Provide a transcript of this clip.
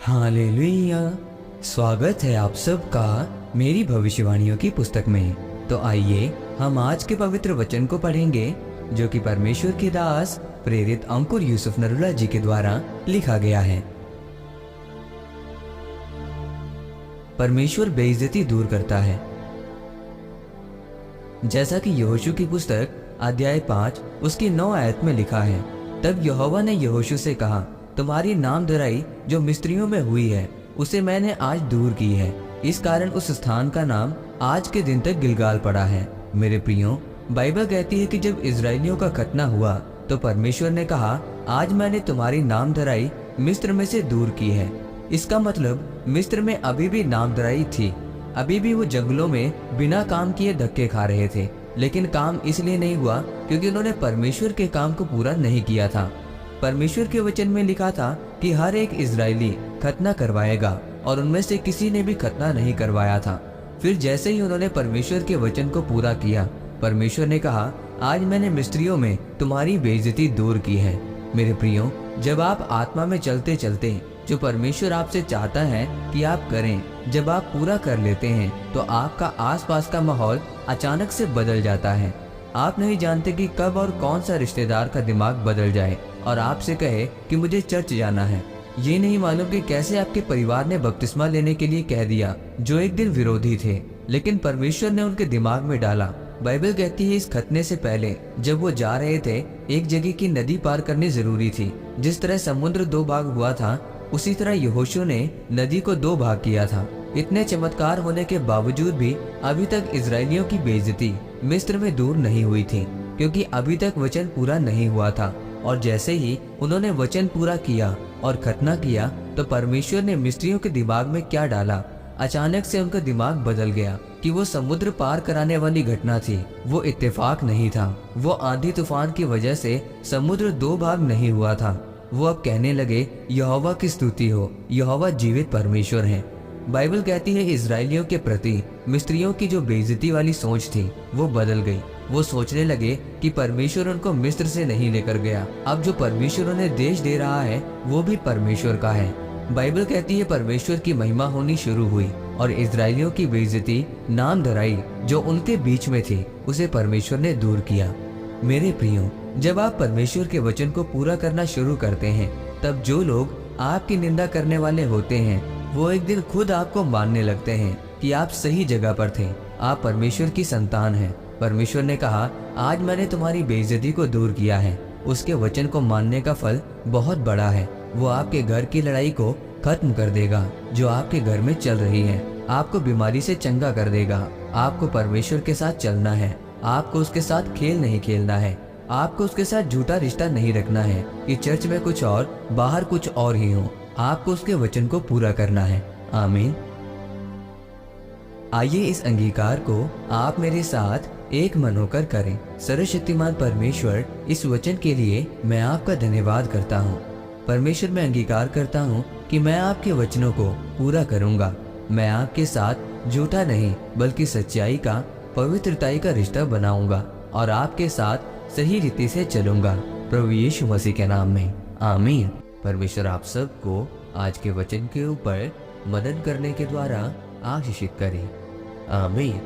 Hallelujah. स्वागत है आप सबका मेरी भविष्यवाणियों की पुस्तक में। तो आइए हम आज के पवित्र वचन को पढ़ेंगे जो कि परमेश्वर के दास प्रेरित अंकुर यूसुफ नरूला जी के द्वारा लिखा गया है। परमेश्वर बेइज्जती दूर करता है। जैसा कि यहोशू की पुस्तक अध्याय 5 उसकी 9 आयत में लिखा है, तब यहोवा ने यहोशू से कहा, तुम्हारी नामधराई जो मिस्रियों में हुई है उसे मैंने आज दूर की है। इस कारण उस स्थान का नाम आज के दिन तक गिलगाल पड़ा है। मेरे प्रियो, बाइबल कहती है कि जब इजरायलियों का खतना हुआ तो परमेश्वर ने कहा, आज मैंने तुम्हारी नामधराई मिस्र में से दूर की है। इसका मतलब मिस्र में अभी भी नामधराई थी। अभी भी वो जंगलों में बिना काम किए धक्के खा रहे थे, लेकिन काम इसलिए नहीं हुआ क्योंकि उन्होंने परमेश्वर के काम को पूरा नहीं किया था। परमेश्वर के वचन में लिखा था कि हर एक इजरायली खतना करवाएगा और उनमें से किसी ने भी खतना नहीं करवाया था। फिर जैसे ही उन्होंने परमेश्वर के वचन को पूरा किया, परमेश्वर ने कहा, आज मैंने मिस्रियों में तुम्हारी बेइज्जती दूर की है। मेरे प्रियो, जब आप आत्मा में चलते चलते जो परमेश्वर आपसे चाहता है कि आप करें, जब आप पूरा कर लेते हैं तो आपका आसपास का माहौल अचानक से बदल जाता है। आप नहीं जानते कि कब और कौन सा रिश्तेदार का दिमाग बदल जाए और आपसे कहे कि मुझे चर्च जाना है। ये नहीं मालूम कि कैसे आपके परिवार ने बपतिस्मा लेने के लिए कह दिया जो एक दिन विरोधी थे, लेकिन परमेश्वर ने उनके दिमाग में डाला। बाइबल कहती है इस खतने से पहले जब वो जा रहे थे, एक जगह की नदी पार करनी जरूरी थी। जिस तरह समुद्र 2 भाग हुआ था, उसी तरह यहोशू ने नदी को 2 भाग किया था। इतने चमत्कार होने के बावजूद भी अभी तक इजरायलियों की बेइज्जती मिस्र में दूर नहीं हुई थी, क्योंकि अभी तक वचन पूरा नहीं हुआ था। और जैसे ही उन्होंने वचन पूरा किया और खतना किया तो परमेश्वर ने मिस्रियों के दिमाग में क्या डाला, अचानक से उनका दिमाग बदल गया कि वो समुद्र पार कराने वाली घटना थी, वो इत्तेफाक नहीं था। वो आंधी तूफान की वजह से समुद्र 2 भाग नहीं हुआ था। वो अब कहने लगे, यहोवा की स्तुति हो, यहोवा जीवित परमेश्वर है। बाइबल कहती है इजरायलियों के प्रति मिस्रियों की जो बेइज्जती वाली सोच थी वो बदल गई। वो सोचने लगे कि परमेश्वर उनको मिस्र से नहीं लेकर गया, अब जो परमेश्वर उन्हें देश दे रहा है वो भी परमेश्वर का है। बाइबल कहती है परमेश्वर की महिमा होनी शुरू हुई और इजरायलियों की बेइज्जती नामधराई जो उनके बीच में थी उसे परमेश्वर ने दूर किया। मेरे प्रियो, जब आप परमेश्वर के वचन को पूरा करना शुरू करते हैं, तब जो लोग आपकी निंदा करने वाले होते हैं वो एक दिन खुद आपको मानने लगते हैं कि आप सही जगह पर थे, आप परमेश्वर की संतान हैं। परमेश्वर ने कहा, आज मैंने तुम्हारी बेइज्जती को दूर किया है। उसके वचन को मानने का फल बहुत बड़ा है। वो आपके घर की लड़ाई को खत्म कर देगा जो आपके घर में चल रही है। आपको बीमारी से चंगा कर देगा। आपको परमेश्वर के साथ चलना है। आपको उसके साथ खेल नहीं खेलना है। आपको उसके साथ झूठा रिश्ता नहीं रखना है कि चर्च में कुछ और बाहर कुछ और ही हो। आपको उसके वचन को पूरा करना है। आमीन। आइए इस अंगीकार को आप मेरे साथ एक मन होकर करें। सर्वशक्तिमान परमेश्वर, इस वचन के लिए मैं आपका धन्यवाद करता हूँ। परमेश्वर, मैं अंगीकार करता हूँ कि मैं आपके वचनों को पूरा करूँगा। मैं आपके साथ झूठा नहीं बल्कि सच्चाई का, पवित्रताई का रिश्ता बनाऊंगा और आपके साथ सही रीति से चलूंगा। प्रभु यीशु मसीह के नाम में आमीन। परमेश्वर आप सबको आज के वचन के ऊपर मनन करने के द्वारा आशीषित करे। आमीन।